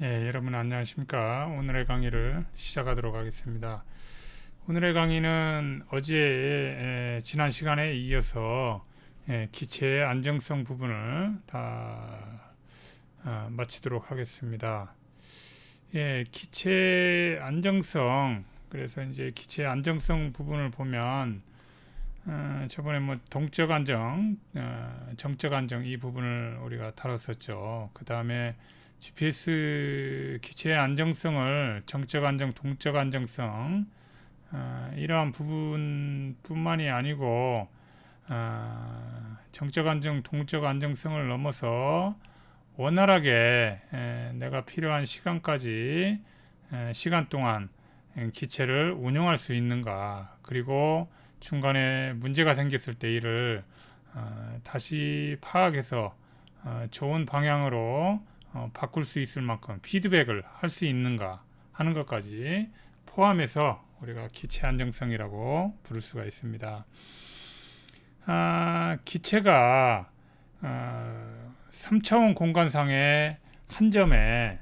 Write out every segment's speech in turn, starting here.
여러분 안녕하십니까? 오늘의 강의를 시작하도록 하겠습니다. 오늘의 강의는 어제 지난 시간에 이어서 기체의 안정성 부분을 다 마치도록 하겠습니다. 기체 안정성, 그래서 이제 기체 안정성 부분을 보면 저번에 뭐 동적 안정, 정적 안정 이 부분을 우리가 다뤘었죠. 그 다음에 GPS 기체의 안정성을 정적 안정, 동적 안정성 이러한 부분뿐만이 아니고 정적 안정, 동적 안정성을 넘어서 원활하게 내가 필요한 시간까지 시간 동안 기체를 운용할 수 있는가, 그리고 중간에 문제가 생겼을 때 이를 다시 파악해서 좋은 방향으로 바꿀 수 있을 만큼 피드백을 할 수 있는가 하는 것까지 포함해서 우리가 기체 안정성이라고 부를 수가 있습니다. 기체가 3차원 공간상의 한 점에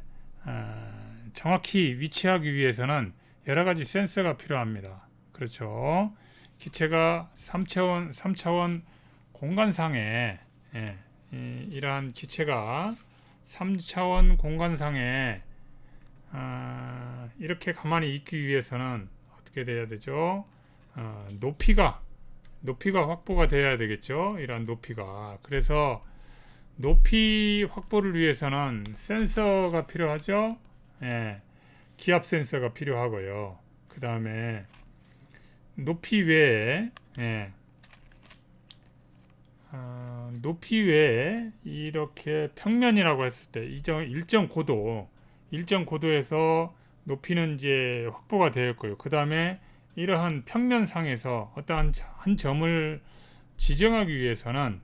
정확히 위치하기 위해서는 여러 가지 센서가 필요합니다. 그렇죠. 기체가 3차원 공간상에 이러한 기체가 3차원 공간상에 이렇게 가만히 있기 위해서는 어떻게 돼야 되죠? 높이가 확보가 돼야 되겠죠. 이러한 높이가. 그래서 높이 확보를 위해서는 센서가 필요하죠. 기압 센서가 필요하고요. 그 다음에 높이 외에 높이 외에 이렇게 평면이라고 했을 때 일정 고도에서 높이는 이제 확보가 되었고요. 그 다음에 이러한 평면상에서 어떠한 한 점을 지정하기 위해서는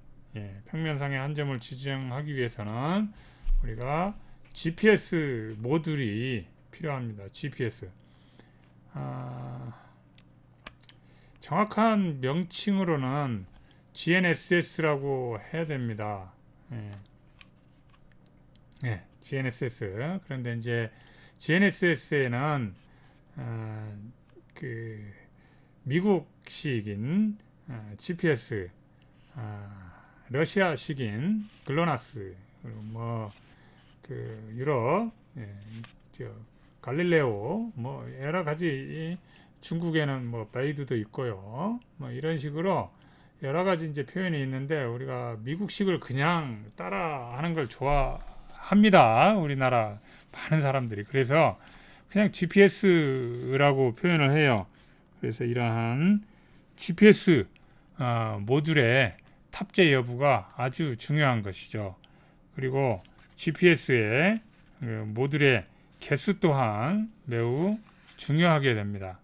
평면상의 한 점을 지정하기 위해서는 우리가 GPS 모듈이 필요합니다. GPS 정확한 명칭으로는 GNSS라고 해야 됩니다. GNSS. 그런데 이제 GNSS에는 그 미국식인 GPS, 러시아식인 글로나스, 그리고 그 유럽, 갈릴레오, 뭐 여러 가지, 중국에는 뭐 베이두도 있고요. 뭐 이런 식으로 여러 가지 이제 표현이 있는데 우리가 미국식을 그냥 따라하는 걸 좋아합니다. 우리나라 많은 사람들이. 그래서 그냥 GPS라고 표현을 해요. 그래서 이러한 GPS 모듈의 탑재 여부가 아주 중요한 것이죠. 그리고 GPS의 모듈의 개수 또한 매우 중요하게 됩니다.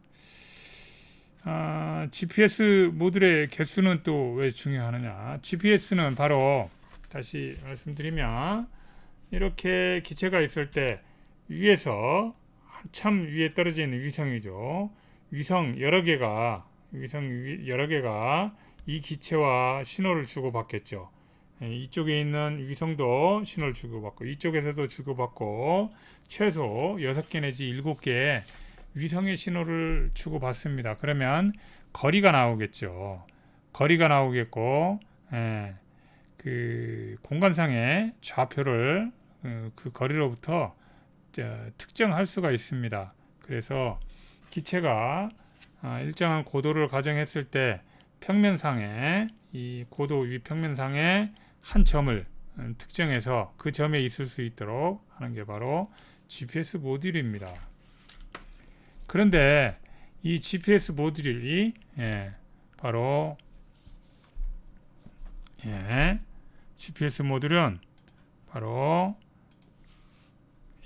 GPS 모듈의 개수는 또 왜 중요하느냐? GPS는 바로 다시 말씀드리면 이렇게 기체가 있을 때 위에서 한참 위에 떨어져 있는 위성이죠. 위성 여러 개가 이 기체와 신호를 주고받겠죠. 이쪽에 있는 위성도 신호를 주고받고 이쪽에서도 주고받고 최소 6개 내지 7개 위성의 신호를 주고받습니다. 그러면 거리가 나오겠죠. 거리가 나오겠고 그 공간상의 좌표를 그 거리로부터 특정할 수가 있습니다. 그래서 기체가 일정한 고도를 가정했을 때 평면상에 이 고도 위평면상에 한 점을 특정해서 그 점에 있을 수 있도록 하는 게 바로 GPS 모듈입니다. 그런데 이 GPS 모듈이 바로 GPS 모듈은 바로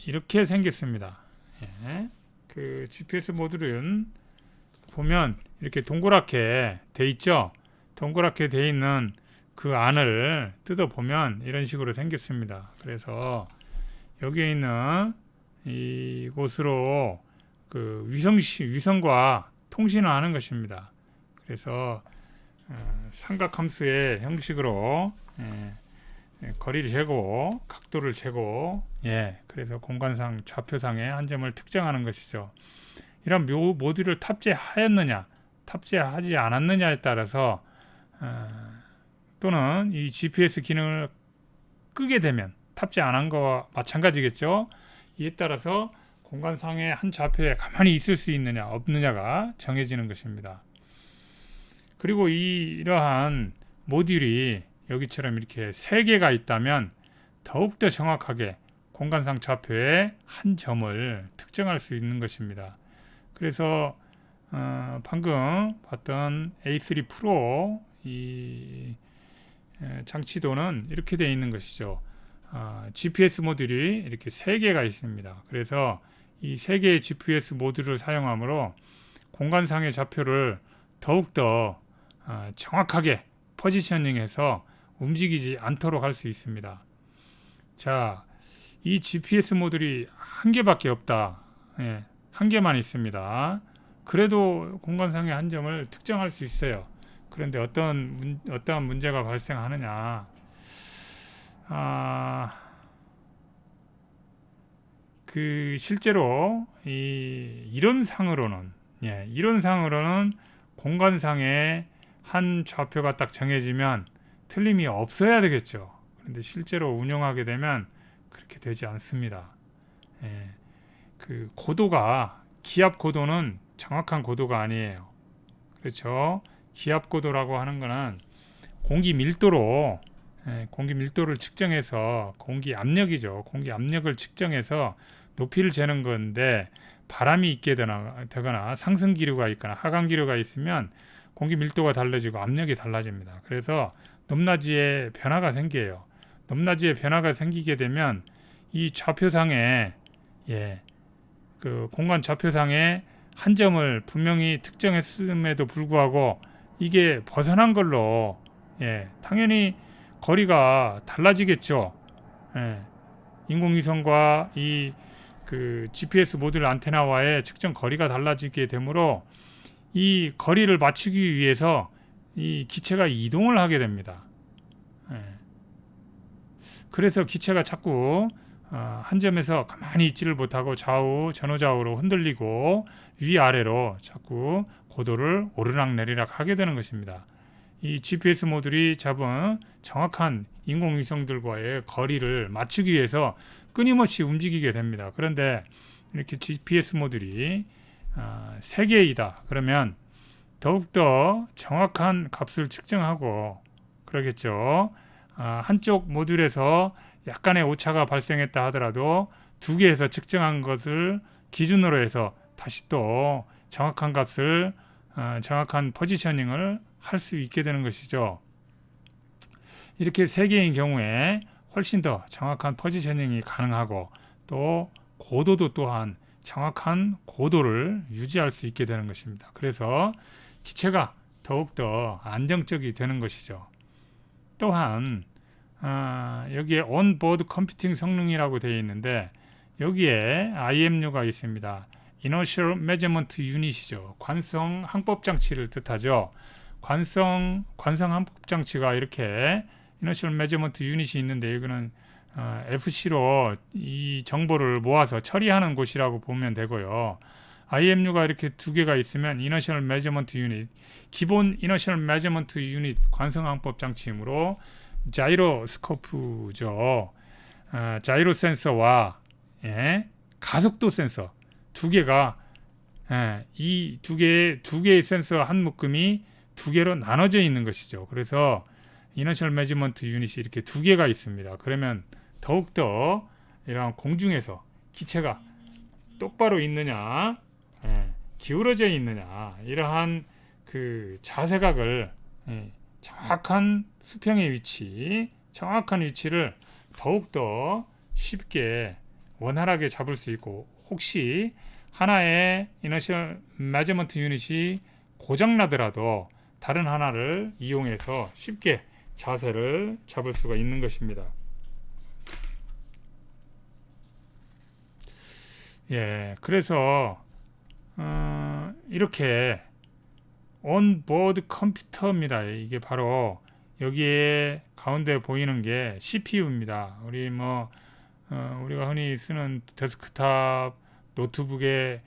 이렇게 생겼습니다. 그 GPS 모듈은 보면 이렇게 동그랗게 돼 있죠. 동그랗게 돼 있는 그 안을 뜯어 보면 이런 식으로 생겼습니다. 그래서 여기에 있는 이곳으로 그 위성과 통신을 하는 것입니다. 그래서 삼각함수의 형식으로 거리를 재고 각도를 재고 그래서 공간상 좌표상의 한 점을 특정하는 것이죠. 이런 모듈을 탑재하였느냐 탑재하지 않았느냐에 따라서 또는 이 GPS 기능을 끄게 되면 탑재 안 한 거와 마찬가지겠죠. 이에 따라서 공간상의 한 좌표에 가만히 있을 수 있느냐 없느냐가 정해지는 것입니다. 그리고 이러한 모듈이 여기처럼 이렇게 3개가 있다면 더욱더 정확하게 공간상 좌표의 한 점을 특정할 수 있는 것입니다. 그래서 방금 봤던 A3 프로 이 장치도는 이렇게 되어 있는 것이죠. GPS 모듈이 이렇게 3개가 있습니다. 그래서 이 3개의 GPS 모듈을 사용하므로 공간상의 좌표를 더욱더 정확하게 포지셔닝해서 움직이지 않도록 할 수 있습니다. 자, 이 GPS 모듈이 한 개밖에 없다. 한 개만 있습니다. 그래도 공간상의 한 점을 특정할 수 있어요. 그런데 어떠한 문제가 발생하느냐? 실제로 이론상으로는 공간상의 한 좌표가 딱 정해지면 틀림이 없어야 되겠죠. 그런데 실제로 운영하게 되면 그렇게 되지 않습니다. 그 기압 고도는 정확한 고도가 아니에요. 그렇죠? 기압 고도라고 하는 거는 공기 밀도를 측정해서 공기 압력이죠. 공기 압력을 측정해서 높이를 재는 건데 바람이 있게 되거나 상승 기류가 있거나 하강 기류가 있으면 공기 밀도가 달라지고 압력이 달라집니다. 그래서 높낮이에 변화가 생겨요. 높낮이에 변화가 생기게 되면 이 좌표상에 그 공간 좌표상에 한 점을 분명히 특정했음에도 불구하고 이게 벗어난 걸로 당연히 거리가 달라지겠죠. 인공위성과 그 GPS 모듈 안테나와의 측정 거리가 달라지게 되므로 이 거리를 맞추기 위해서 이 기체가 이동을 하게 됩니다. 그래서 기체가 자꾸 한 점에서 가만히 있지를 못하고 전후좌우로 흔들리고 위아래로 자꾸 고도를 오르락내리락 하게 되는 것입니다. 이 GPS 모듈이 잡은 정확한 인공위성들과의 거리를 맞추기 위해서 끊임없이 움직이게 됩니다. 그런데 이렇게 GPS 모듈이 3개이다. 그러면 더욱더 정확한 값을 측정하고 그러겠죠. 한쪽 모듈에서 약간의 오차가 발생했다 하더라도 2개에서 측정한 것을 기준으로 해서 다시 또 정확한 값을 정확한 포지셔닝을 할 수 있게 되는 것이죠. 이렇게 3개인 경우에 훨씬 더 정확한 포지셔닝이 가능하고 또 고도도 또한 정확한 고도를 유지할 수 있게 되는 것입니다. 그래서 기체가 더욱더 안정적이 되는 것이죠. 또한 여기에 온보드 컴퓨팅 성능이라고 되어 있는데 여기에 IMU가 있습니다. Inertial Measurement Unit이죠. 관성 항법 장치를 뜻하죠. 관성 항법 장치가 이렇게 Inertial Measurement Unit이 있는데 이거는 FC로 이 정보를 모아서 처리하는 곳이라고 보면 되고요. IMU가 이렇게 2개가 있으면 Inertial Measurement Unit, 기본 Inertial Measurement Unit 관성항법 장치이므로 자이로스코프죠. 자이로 센서와 가속도 센서 2개가 이 두 개의 센서 한 묶음이 2개로 나눠져 있는 것이죠. 그래서 Inertial Measurement Unit이 이렇게 2개가 있습니다. 그러면 더욱더 이러한 공중에서 기체가 똑바로 있느냐, 기울어져 있느냐, 이러한 그 자세각을 정확한 수평의 위치, 정확한 위치를 더욱더 쉽게 원활하게 잡을 수 있고 혹시 하나의 Inertial Measurement Unit이 고장나더라도 다른 하나를 이용해서 쉽게 자세를 잡을 수가 있는 것입니다. 그래서 이렇게 온보드 컴퓨터입니다. 이게 바로 여기에 가운데 보이는 게 CPU입니다. 우리가 흔히 쓰는 데스크탑 노트북에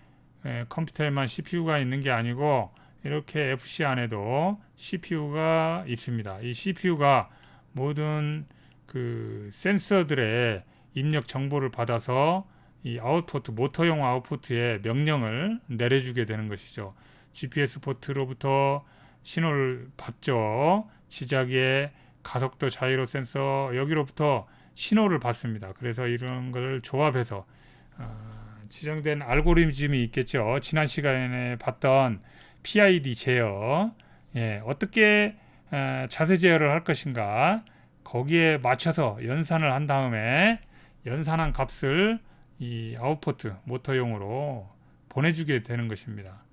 컴퓨터에만 CPU가 있는 게 아니고 이렇게 FC 안에도 CPU가 있습니다. 이 CPU가 모든 그 센서들의 입력 정보를 받아서 이 아웃포트, 모터용 아웃포트에 명령을 내려주게 되는 것이죠. GPS 포트로부터 신호를 받죠. 지자기의 가속도 자이로 센서 여기로부터 신호를 받습니다. 그래서 이런 걸 조합해서 지정된 알고리즘이 있겠죠. 지난 시간에 봤던 PID 제어, 어떻게 자세 제어를 할 것인가, 거기에 맞춰서 연산을 한 다음에 연산한 값을 이 아웃포트 모터용으로 보내주게 되는 것입니다.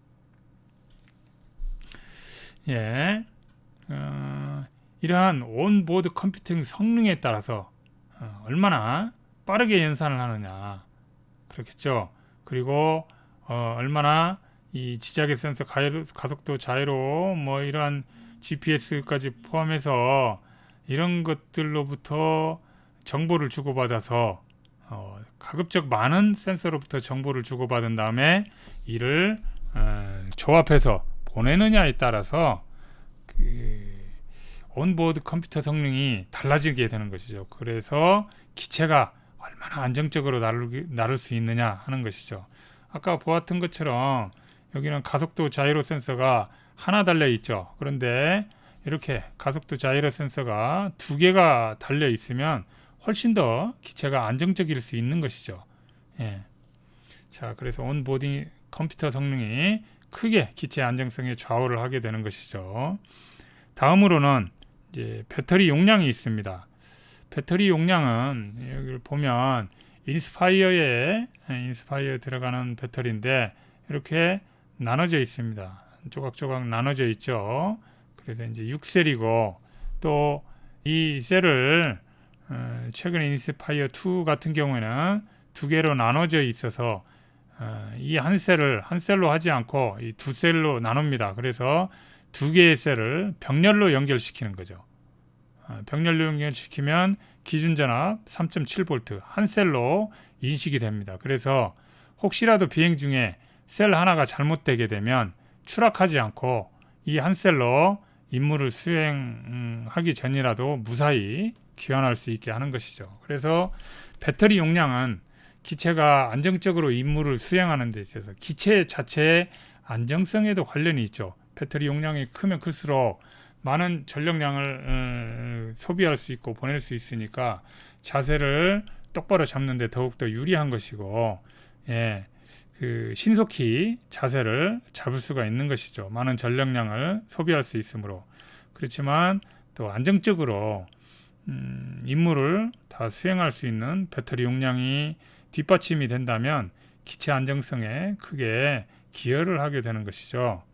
이러한 온보드 컴퓨팅 성능에 따라서 얼마나 빠르게 연산을 하느냐, 그렇겠죠. 그리고 얼마나 이 지자계 센서, 가속도 자이로, 이러한 GPS까지 포함해서 이런 것들로부터 정보를 주고받아서 가급적 많은 센서로부터 정보를 주고받은 다음에 이를 조합해서 보내느냐에 따라서 온보드 컴퓨터 성능이 달라지게 되는 것이죠. 그래서 기체가 얼마나 안정적으로 나를 수 있느냐 하는 것이죠. 아까 보았던 것처럼 여기는 가속도 자이로 센서가 하나 달려 있죠. 그런데 이렇게 가속도 자이로 센서가 두 개가 달려 있으면 훨씬 더 기체가 안정적일 수 있는 것이죠. 자, 그래서 온보드 컴퓨터 성능이 크게 기체 안정성에 좌우를 하게 되는 것이죠. 다음으로는 이제 배터리 용량이 있습니다. 배터리 용량은 여기를 보면 인스파이어에 들어가는 배터리인데 이렇게 나눠져 있습니다. 조각조각 나눠져 있죠. 그래서 이제 6셀이고 또 이 셀을 최근에 인스파이어 2 같은 경우에는 두 개로 나눠져 있어서 이 한 셀로 하지 않고 이 두 셀로 나눕니다. 그래서 두 개의 셀을 병렬로 연결시키는 거죠. 병렬로 연결시키면 기준 전압 3.7V 한 셀로 인식이 됩니다. 그래서 혹시라도 비행 중에 셀 하나가 잘못되게 되면 추락하지 않고 이 한 셀로 임무를 수행하기 전이라도 무사히 귀환할 수 있게 하는 것이죠. 그래서 배터리 용량은 기체가 안정적으로 임무를 수행하는 데 있어서 기체 자체의 안정성에도 관련이 있죠. 배터리 용량이 크면 클수록 많은 전력량을 소비할 수 있고 보낼 수 있으니까 자세를 똑바로 잡는 데 더욱더 유리한 것이고, 신속히 자세를 잡을 수가 있는 것이죠. 많은 전력량을 소비할 수 있으므로. 그렇지만 또 안정적으로 임무를 다 수행할 수 있는 배터리 용량이 뒷받침이 된다면 기체 안정성에 크게 기여를 하게 되는 것이죠.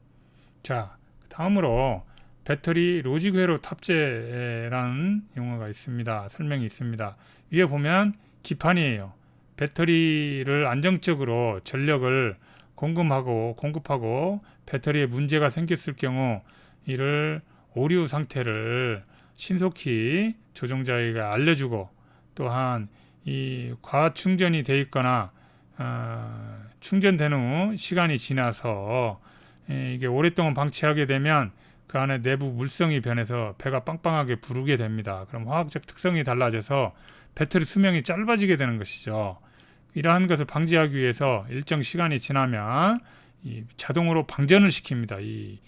자, 다음으로 배터리 로직 회로 탑재라는 용어가 있습니다. 설명이 있습니다. 위에 보면 기판이에요. 배터리를 안정적으로 전력을 공급하고 배터리에 문제가 생겼을 경우 이를 오류 상태를 신속히 조종자에게 알려주고, 또한 이 과충전이 돼 있거나 충전된 후 시간이 지나서 이게 오랫동안 방치하게 되면 그 안에 내부 물성이 변해서 배가 빵빵하게 부르게 됩니다. 그럼 화학적 특성이 달라져서 배터리 수명이 짧아지게 되는 것이죠. 이러한 것을 방지하기 위해서 일정 시간이 지나면 자동으로 방전을 시킵니다.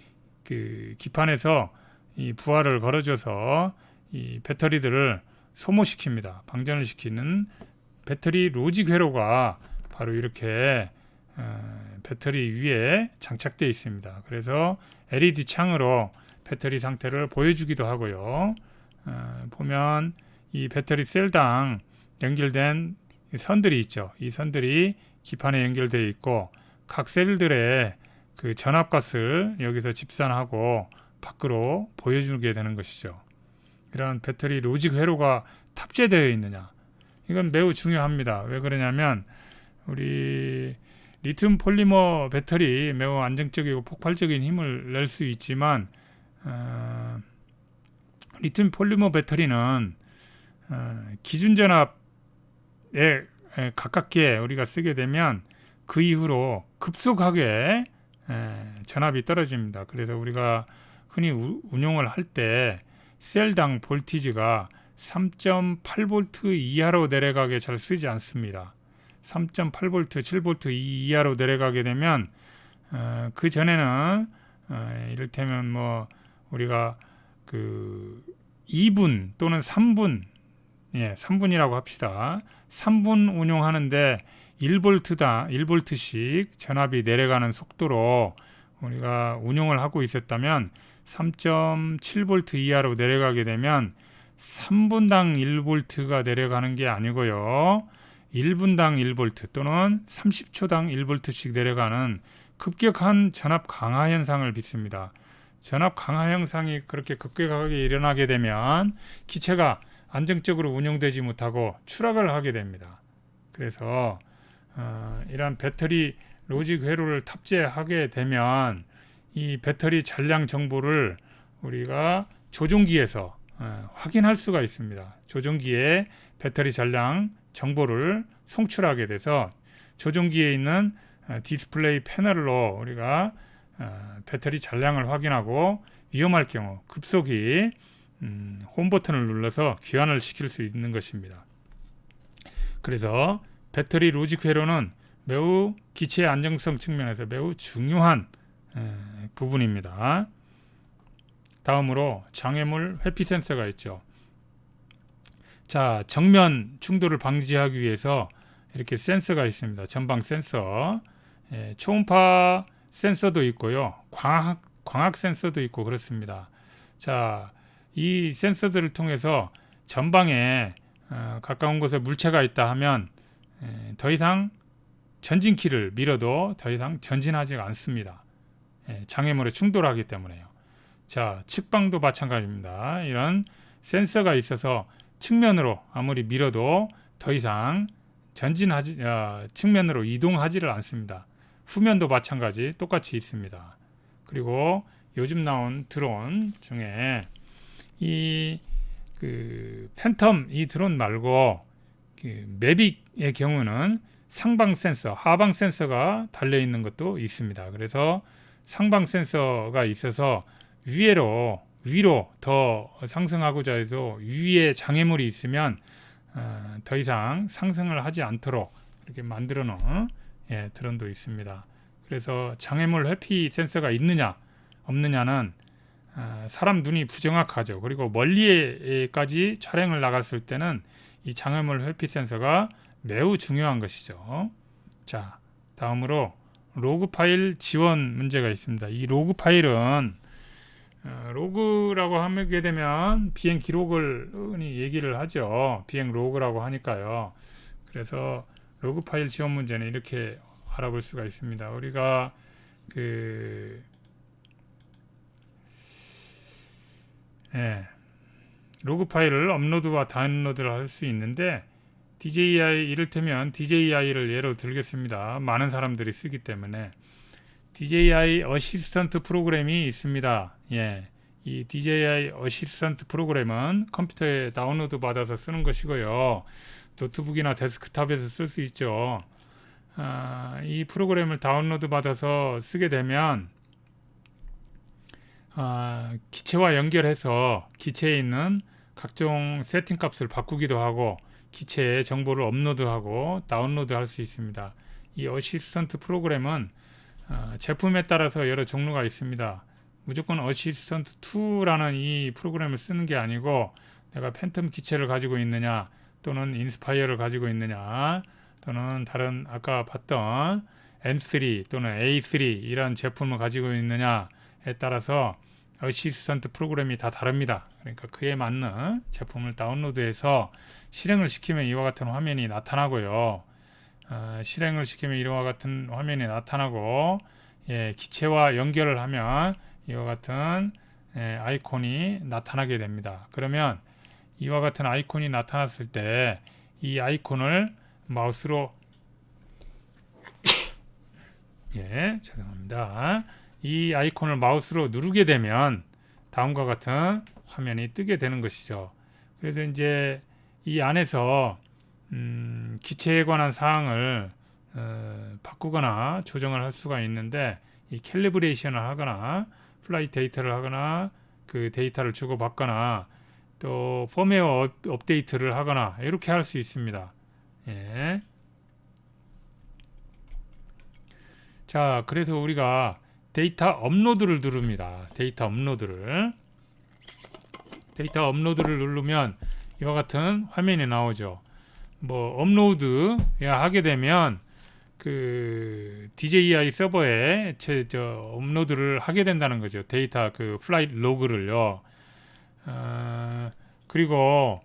그 기판에서 이 부하를 걸어줘서 이 배터리들을 소모시킵니다. 방전을 시키는 배터리 로직 회로가 바로 이렇게 배터리 위에 장착되어 있습니다. 그래서 LED 창으로 배터리 상태를 보여주기도 하고요. 보면 이 배터리 셀당 연결된 선들이 있죠. 이 선들이 기판에 연결되어 있고 각 셀들의 그 전압값을 여기서 집산하고 밖으로 보여주게 되는 것이죠. 이런 배터리 로직 회로가 탑재되어 있느냐, 이건 매우 중요합니다. 왜 그러냐면 우리 리튬 폴리머 배터리 매우 안정적이고 폭발적인 힘을 낼 수 있지만 리튬 폴리머 배터리는 기준 전압에 가깝게 우리가 쓰게 되면 그 이후로 급속하게 전압이 떨어집니다. 그래서 우리가 흔히 운용을 할 때 셀당 볼티지가 3.8V 이하로 내려가게 잘 쓰지 않습니다. 3.8V, 7V 이하로 내려가게 되면 그 전에는 이를테면 뭐 우리가 그 2분 또는 3분, 3분이라고 합시다. 3분 운용하는데 1V씩 전압이 내려가는 속도로 우리가 운용을 하고 있었다면 3.7V 이하로 내려가게 되면 3분당 1V가 내려가는 게 아니고요. 1분당 1V 또는 30초당 1V씩 내려가는 급격한 전압 강화 현상을 빚습니다. 전압 강화 현상이 그렇게 급격하게 일어나게 되면 기체가 안정적으로 운용되지 못하고 추락을 하게 됩니다. 그래서 이러한 배터리 로직 회로를 탑재하게 되면 이 배터리 잔량 정보를 우리가 조종기에서 확인할 수가 있습니다. 조종기에 배터리 잔량 정보를 송출하게 돼서 조종기에 있는 디스플레이 패널로 우리가 배터리 잔량을 확인하고 위험할 경우 급속히 홈 버튼을 눌러서 귀환을 시킬 수 있는 것입니다. 그래서 배터리 로직 회로는 매우 기체의 안정성 측면에서 매우 중요한 부분입니다. 다음으로 장애물 회피 센서가 있죠. 자, 정면 충돌을 방지하기 위해서 이렇게 센서가 있습니다. 전방 센서, 초음파 센서도 있고요. 광학 센서도 있고 그렇습니다. 자, 이 센서들을 통해서 전방에 가까운 곳에 물체가 있다 하면 더 이상 전진키를 밀어도 더 이상 전진하지가 않습니다. 장애물에 충돌하기 때문에요. 자, 측방도 마찬가지입니다. 이런 센서가 있어서 측면으로 아무리 밀어도 더 이상 측면으로 이동하지를 않습니다. 후면도 마찬가지 똑같이 있습니다. 그리고 요즘 나온 드론 중에 팬텀 이 드론 말고 매빅의 경우는 상방 센서, 하방 센서가 달려 있는 것도 있습니다. 그래서 상방 센서가 있어서 위로 더 상승하고자 해도 위에 장애물이 있으면 더 이상 상승을 하지 않도록 이렇게 만들어 놓은 드론도 있습니다. 그래서 장애물 회피 센서가 있느냐 없느냐는 사람 눈이 부정확하죠. 그리고 멀리까지 촬영을 나갔을 때는 이 장애물 회피 센서가 매우 중요한 것이죠. 자, 다음으로 로그 파일 지원 문제가 있습니다. 이 로그 파일은 로그라고 하게 되면 비행 기록을 흔히 얘기를 하죠. 비행 로그라고 하니까요. 그래서 로그 파일 지원 문제는 이렇게 알아볼 수가 있습니다. 우리가 로그 파일을 업로드와 다운로드를 할 수 있는데 DJI 이를테면 DJI를 예로 들겠습니다. 많은 사람들이 쓰기 때문에 DJI 어시스턴트 프로그램이 있습니다. 이 DJI 어시스턴트 프로그램은 컴퓨터에 다운로드 받아서 쓰는 것이고요. 노트북이나 데스크탑에서 쓸 수 있죠. 이 프로그램을 다운로드 받아서 쓰게 되면 기체와 연결해서 기체에 있는 각종 세팅 값을 바꾸기도 하고 기체에 정보를 업로드하고 다운로드 할 수 있습니다. 이 어시스턴트 프로그램은 제품에 따라서 여러 종류가 있습니다. 무조건 어시스턴트 2라는 이 프로그램을 쓰는 게 아니고 내가 팬텀 기체를 가지고 있느냐 또는 인스파이어를 가지고 있느냐 또는 다른 아까 봤던 M3 또는 A3 이런 제품을 가지고 있느냐에 따라서 어시스턴트 프로그램이 다 다릅니다. 그러니까 그에 맞는 제품을 다운로드해서 실행을 시키면 이와 같은 화면이 나타나고요. 실행을 시키면 이와 같은 화면이 나타나고 기체와 연결을 하면 이와 같은 아이콘이 나타나게 됩니다. 그러면 이와 같은 아이콘이 나타났을 때 이 아이콘을 마우스로 죄송합니다. 이 아이콘을 마우스로 누르게 되면 다음과 같은 화면이 뜨게 되는 것이죠. 그래서 이제 이 안에서 기체에 관한 사항을 바꾸거나 조정을 할 수가 있는데, 이 캘리브레이션을 하거나 플라이 데이터를 하거나 그 데이터를 주고받거나 또 펌웨어 업데이트를 하거나 이렇게 할 수 있습니다. 예. 자, 그래서 우리가 데이터 업로드를 누릅니다. 데이터 업로드를 누르면 이와 같은 화면이 나오죠. 뭐 업로드 하게 되면 그 DJI 서버에 업로드를 하게 된다는 거죠. 데이터 그 플라이트 로그를요. 그리고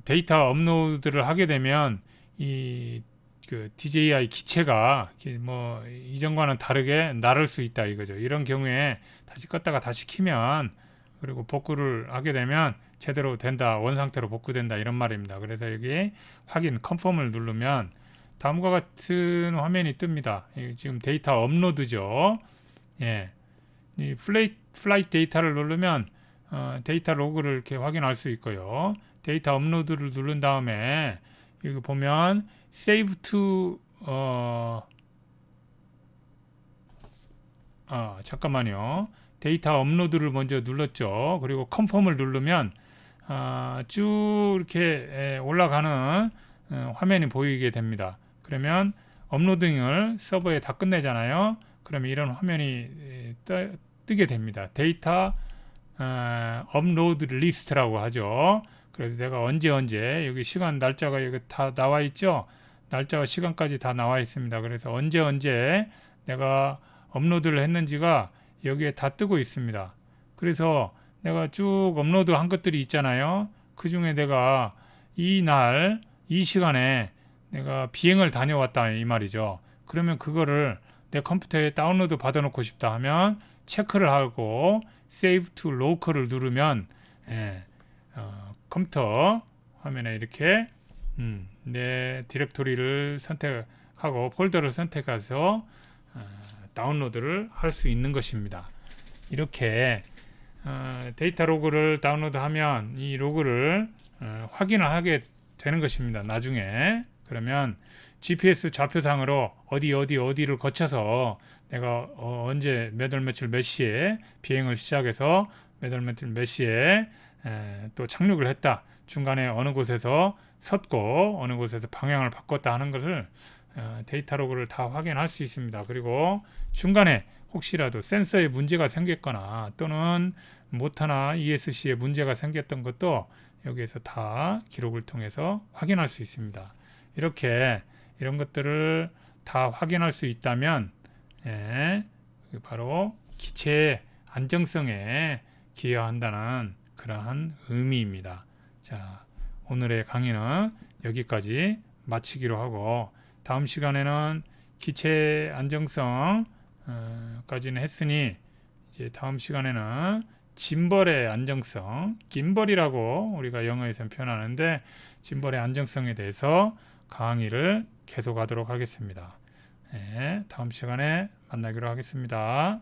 데이터 업로드를 하게 되면 이 그 DJI 기체가 뭐 이전과는 다르게 나를 수 있다 이거죠. 이런 경우에 다시 껐다가 다시 키면, 그리고 복구를 하게 되면 제대로 된다, 원상태로 복구된다 이런 말입니다. 그래서 여기 확인 컨펌을 누르면 다음과 같은 화면이 뜹니다. 지금 데이터 업로드죠. 예, 이 플라이트 데이터를 누르면 데이터 로그를 이렇게 확인할 수 있고요. 데이터 업로드를 누른 다음에 여기 보면 save to 잠깐만요. 데이터 업로드를 먼저 눌렀죠. 그리고 컨펌을 누르면 쭉 이렇게 올라가는 화면이 보이게 됩니다. 그러면 업로딩을 서버에 다 끝내잖아요. 그러면 이런 화면이 뜨게 됩니다. 데이터 업로드 리스트라고 하죠. 그래서 내가 언제 여기 시간 날짜가 여기 다 나와 있죠. 날짜와 시간까지 다 나와 있습니다. 그래서 언제 내가 업로드를 했는지가 여기에 다 뜨고 있습니다. 그래서 내가 쭉 업로드 한 것들이 있잖아요. 그 중에 내가 이 시간에 내가 비행을 다녀왔다 이 말이죠. 그러면 그거를 내 컴퓨터에 다운로드 받아놓고 싶다 하면 체크를 하고 Save to Local을 누르면 컴퓨터 화면에 이렇게 내 디렉토리를 선택하고 폴더를 선택해서 다운로드를 할 수 있는 것입니다. 이렇게 데이터 로그를 다운로드하면 이 로그를 확인을 하게 되는 것입니다. 나중에 그러면 GPS 좌표상으로 어디를 거쳐서 내가 언제 몇 월 며칠 몇 시에 비행을 시작해서 몇 월 며칠 몇 시에 또 착륙을 했다, 중간에 어느 곳에서 섰고 어느 곳에서 방향을 바꿨다 하는 것을 데이터 로그를 다 확인할 수 있습니다. 그리고 중간에 혹시라도 센서에 문제가 생겼거나 또는 모터나 ESC에 문제가 생겼던 것도 여기에서 다 기록을 통해서 확인할 수 있습니다. 이렇게 이런 것들을 다 확인할 수 있다면 바로 기체의 안정성에 기여한다는 그러한 의미입니다. 자, 오늘의 강의는 여기까지 마치기로 하고, 다음 시간에는 기체 안정성 까지는 했으니 이제 다음 시간에는 짐벌의 안정성, 김벌이라고 우리가 영어에서 표현하는데, 짐벌의 안정성에 대해서 강의를 계속하도록 하겠습니다. 다음 시간에 만나기로 하겠습니다.